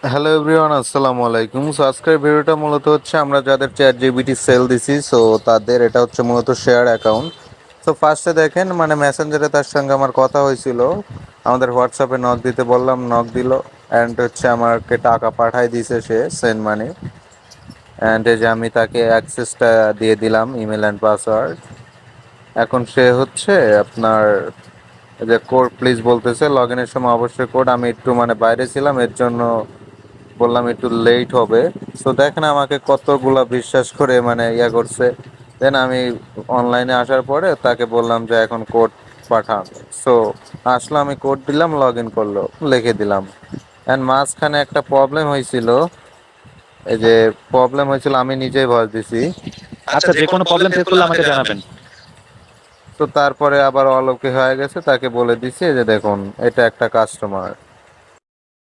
Hello everyone, আসসালামু আলাইকুম। So আজকের ভিডিওটা মূলত হচ্ছে আমরা যাদের চ্যাট জিপিটি সেল দিছি, সো তাদের এটা হচ্ছে মূলত শেয়ার অ্যাকাউন্ট। সো ফার্স্টে দেখেন মানে মেসেঞ্জারে তার সঙ্গে আমার কথা হয়েছিল, আমাদের হোয়াটসঅ্যাপে নক দিতে বললাম, নক দিল অ্যান্ড হচ্ছে আমাকে টাকা পাঠাই দিছে সে সেন্ড মানি। অ্যান্ড এই যে আমি তাকে অ্যাক্সেসটা দিয়ে দিলাম, ইমেল অ্যান্ড পাসওয়ার্ড। এখন সে হচ্ছে আপনার এই যে কোড প্লিজ বলতেছে, লগ ইনের সময় অবশ্যই কোড। আমি একটু মানে বাইরে ছিলাম, এর জন্য বললাম একটু লেট হবে। সো দেখেন আমাকে কতগুলা বিশ্বাস করে মানে ইয়া করছে। দেন আমি অনলাইনে আসার পরে তাকে বললাম যে এখন কোড পাঠান। সো আসলো, আমি কোড দিলাম, লগ ইন করলো, লিখে দিলাম। অ্যান্ড মাঝখানে একটা প্রবলেম হয়েছিল, এই যে প্রবলেম হয়েছিল আমি নিজেই ভয়েস দিছি। আচ্ছা, যে কোনো প্রবলেম ফেস করলে আমাকে জানাবেন। তো তারপরে আবার অলৌকিক হয়ে গেছে, তাকে বলে দিছি এই যে দেখুন এটা একটা কাস্টমার।